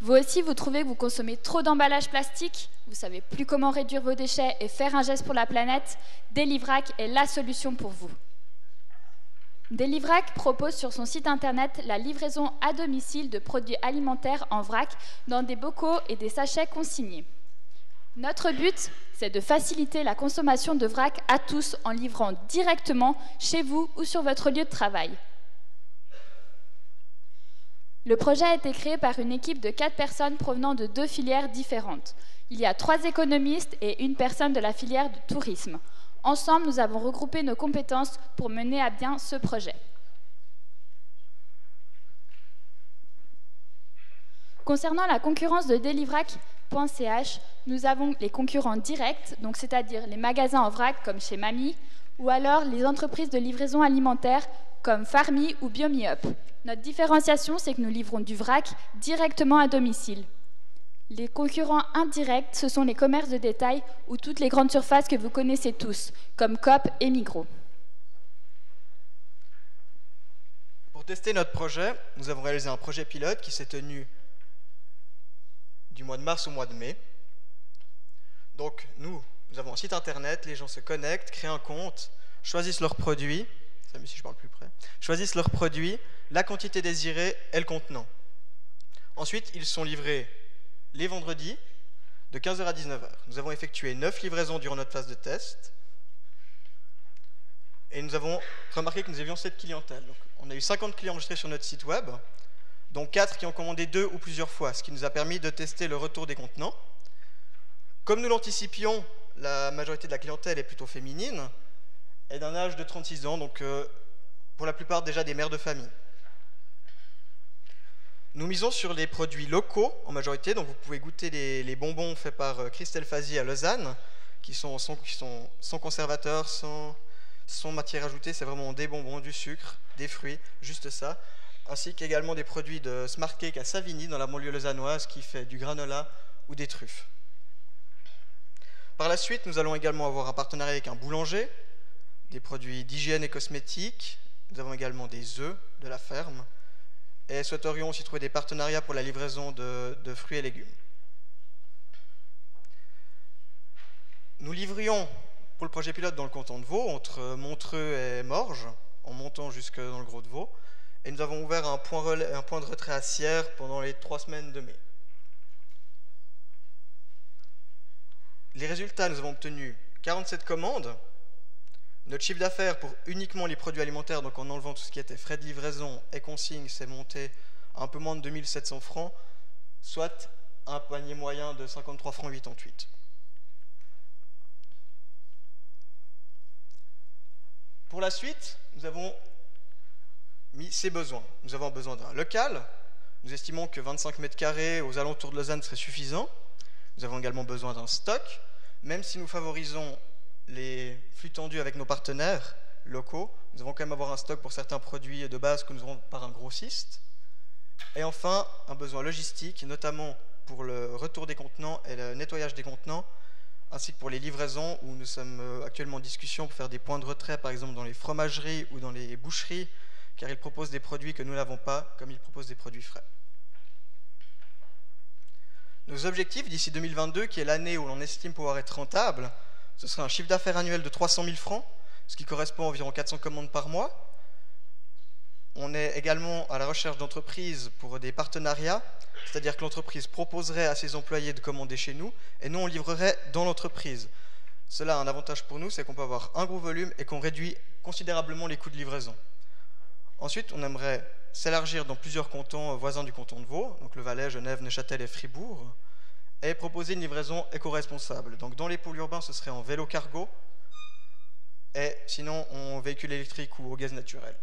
Vous aussi, vous trouvez que vous consommez trop d'emballages plastiques, vous savez plus comment réduire vos déchets et faire un geste pour la planète, Delivrac est la solution pour vous. Delivrac propose sur son site internet la livraison à domicile de produits alimentaires en vrac dans des bocaux et des sachets consignés. Notre but, c'est de faciliter la consommation de vrac à tous en livrant directement chez vous ou sur votre lieu de travail. Le projet a été créé par une équipe de 4 personnes provenant de 2 filières différentes. Il y a 3 économistes et une personne de la filière du tourisme. Ensemble, nous avons regroupé nos compétences pour mener à bien ce projet. Concernant la concurrence de Delivrac.ch, nous avons les concurrents directs, donc c'est-à-dire les magasins en vrac comme chez Mamie, ou alors les entreprises de livraison alimentaire comme Farmy ou BioMeUp. Notre différenciation, c'est que nous livrons du vrac directement à domicile. Les concurrents indirects, ce sont les commerces de détail ou toutes les grandes surfaces que vous connaissez tous, comme Coop et Migros. Pour tester notre projet, nous avons réalisé un projet pilote qui s'est tenu du mois de mars au mois de mai. Donc nous avons un site internet, les gens se connectent, créent un compte, choisissent leurs produits, si je parle plus près, choisissent leurs produits, la quantité désirée et le contenant. Ensuite, ils sont livrés les vendredis de 15h à 19h. Nous avons effectué 9 livraisons durant notre phase de test et nous avons remarqué que nous avions cette clientèle. Donc, on a eu 50 clients enregistrés sur notre site web, dont 4 qui ont commandé 2 ou plusieurs fois, ce qui nous a permis de tester le retour des contenants. Comme nous l'anticipions, la majorité de la clientèle est plutôt féminine et d'un âge de 36 ans, donc pour la plupart déjà des mères de famille. Nous misons sur les produits locaux en majorité, donc vous pouvez goûter les bonbons faits par Christelle Fazi à Lausanne, qui sont sans conservateur, sans matière ajoutée, c'est vraiment des bonbons, du sucre, des fruits, juste ça, ainsi qu'également des produits de Smart Cake à Savigny, dans la banlieue lausannoise, qui fait du granola ou des truffes. Par la suite, nous allons également avoir un partenariat avec un boulanger, des produits d'hygiène et cosmétiques, nous avons également des œufs de la ferme, et souhaiterions aussi trouver des partenariats pour la livraison de fruits et légumes. Nous livrions pour le projet pilote dans le canton de Vaud, entre Montreux et Morges, en montant jusque dans le Gros de Vaud, et nous avons ouvert un point de retrait à Sierre pendant les 3 semaines de mai. Les résultats, nous avons obtenu 47 commandes. Notre chiffre d'affaires pour uniquement les produits alimentaires, donc en enlevant tout ce qui était frais de livraison et consigne, s'est monté à un peu moins de 2700 francs, soit un panier moyen de 53 francs 88. Pour la suite, nous avons mis ces besoins. Nous avons besoin d'un local. Nous estimons que 25 mètres carrés aux alentours de Lausanne serait suffisant. Nous avons également besoin d'un stock, même si nous favorisons les flux tendus avec nos partenaires locaux, nous devons quand même avoir un stock pour certains produits de base que nous aurons par un grossiste. Et enfin, un besoin logistique, notamment pour le retour des contenants et le nettoyage des contenants, ainsi que pour les livraisons, où nous sommes actuellement en discussion pour faire des points de retrait, par exemple dans les fromageries ou dans les boucheries, car ils proposent des produits que nous n'avons pas, comme ils proposent des produits frais. Nos objectifs d'ici 2022, qui est l'année où l'on estime pouvoir être rentable, ce sera un chiffre d'affaires annuel de 300 000 francs, ce qui correspond à environ 400 commandes par mois. On est également à la recherche d'entreprises pour des partenariats, c'est-à-dire que l'entreprise proposerait à ses employés de commander chez nous, et nous on livrerait dans l'entreprise. Cela a un avantage pour nous, c'est qu'on peut avoir un gros volume et qu'on réduit considérablement les coûts de livraison. Ensuite, on aimerait s'élargir dans plusieurs cantons voisins du canton de Vaud, donc le Valais, Genève, Neuchâtel et Fribourg, et proposer une livraison éco-responsable. Donc dans les pôles urbains, ce serait en vélo cargo, et sinon en véhicule électrique ou au gaz naturel.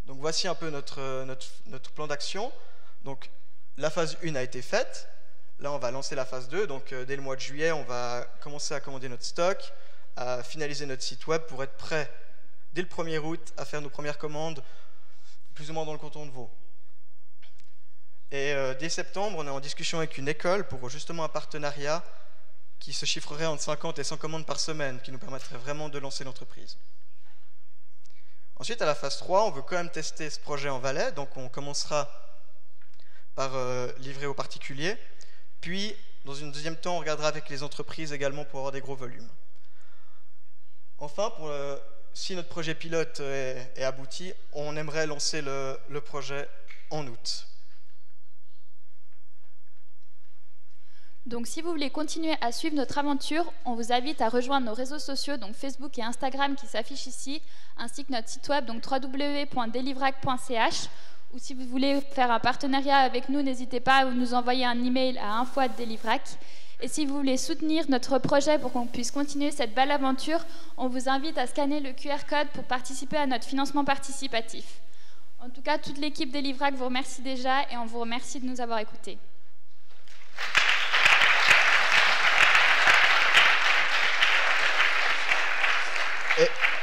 Donc voici un peu notre plan d'action. Donc la phase 1 a été faite, là on va lancer la phase 2, donc dès le mois de juillet, on va commencer à commander notre stock, à finaliser notre site web pour être prêt dès le 1er août à faire nos premières commandes, plus ou moins dans le canton de Vaud. Et dès septembre, on est en discussion avec une école pour justement un partenariat qui se chiffrerait entre 50 et 100 commandes par semaine, qui nous permettrait vraiment de lancer l'entreprise. Ensuite, à la phase 3, on veut quand même tester ce projet en Valais, donc on commencera par livrer aux particuliers. Puis, dans un deuxième temps, on regardera avec les entreprises également pour avoir des gros volumes. Enfin, si notre projet pilote est abouti, on aimerait lancer le projet en août. Donc si vous voulez continuer à suivre notre aventure, on vous invite à rejoindre nos réseaux sociaux, donc Facebook et Instagram qui s'affichent ici, ainsi que notre site web, donc www.delivrac.ch. Ou si vous voulez faire un partenariat avec nous, n'hésitez pas à nous envoyer un email à info@delivrac. Et si vous voulez soutenir notre projet pour qu'on puisse continuer cette belle aventure, on vous invite à scanner le QR code pour participer à notre financement participatif. En tout cas, toute l'équipe Delivrac vous remercie déjà et on vous remercie de nous avoir écoutés.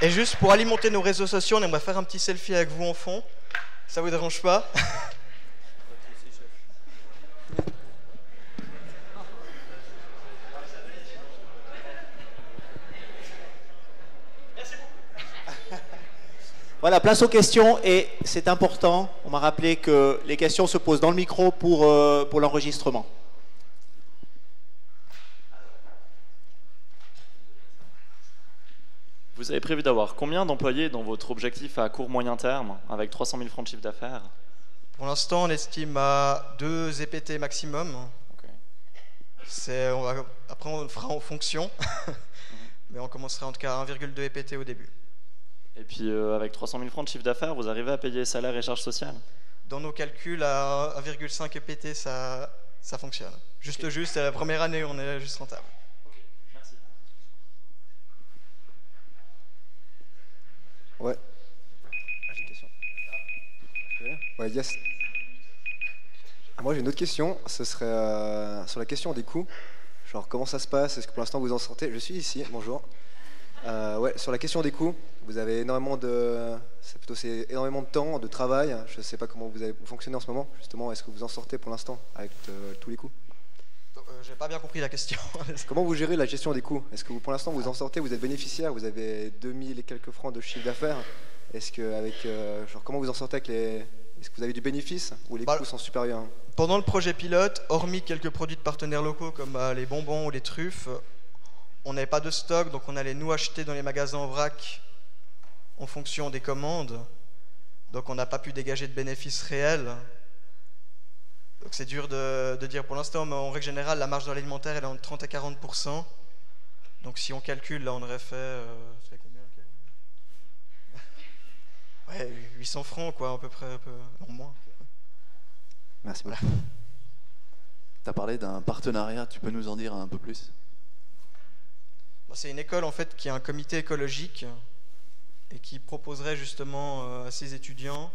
Et juste pour alimenter nos réseaux sociaux, on aimerait faire un petit selfie avec vous en fond. Ça vous dérange pas? Voilà, place aux questions et c'est important, on m'a rappelé que les questions se posent dans le micro pour l'enregistrement. Vous avez prévu d'avoir combien d'employés dans votre objectif à court-moyen terme, avec 300 000 francs de chiffre d'affaires? Pour l'instant, on estime à 2 EPT maximum. Okay. Après, on fera en fonction, mais on commencera en tout cas à 1,2 EPT au début. Et puis, avec 300 000 francs de chiffre d'affaires, vous arrivez à payer salaires et charges sociales? Dans nos calculs, à 1,5 EPT, ça fonctionne. Juste, okay. C'est la première année où on est juste rentable. Ouais. J'ai une question. Ouais, yes. Moi, j'ai une autre question. Ce serait sur la question des coûts. Genre, comment ça se passe? Est-ce que pour l'instant vous en sortez? Je suis ici, bonjour. Ouais, sur la question des coûts, vous avez énormément de temps, de travail. Je ne sais pas comment vous fonctionnez en ce moment. Justement, est-ce que vous en sortez pour l'instant avec tous les coûts? J'ai pas bien compris la question. Comment vous gérez la gestion des coûts? Est-ce que pour l'instant vous en sortez, vous êtes bénéficiaire, vous avez 2000 et quelques francs de chiffre d'affaires? Est-ce que comment vous en sortez avec est-ce que vous avez du bénéfice ou les coûts sont supérieurs? Pendant le projet pilote, hormis quelques produits de partenaires locaux comme les bonbons ou les truffes, on n'avait pas de stock, donc on allait nous acheter dans les magasins en vrac en fonction des commandes. Donc on n'a pas pu dégager de bénéfices réels. Donc c'est dur de dire pour l'instant, mais en règle générale, la marge de l'alimentaire elle est entre 30 et 40%. Donc si on calcule, là on aurait fait, ça fait combien? Ouais, 800 francs quoi, à peu près, non moins. Merci beaucoup. Voilà. Tu as parlé d'un partenariat, tu peux nous en dire un peu plus? C'est une école en fait qui a un comité écologique et qui proposerait justement à ses étudiants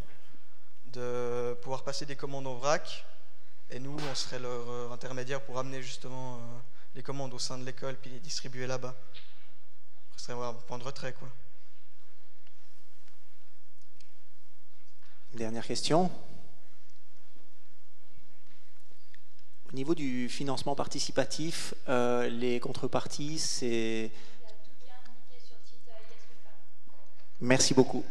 de pouvoir passer des commandes en vrac. Et nous, on serait leur intermédiaire pour amener justement les commandes au sein de l'école puis les distribuer là-bas. Ce serait un point de retrait, quoi. Dernière question. Au niveau du financement participatif, les contreparties, c'est... Merci beaucoup.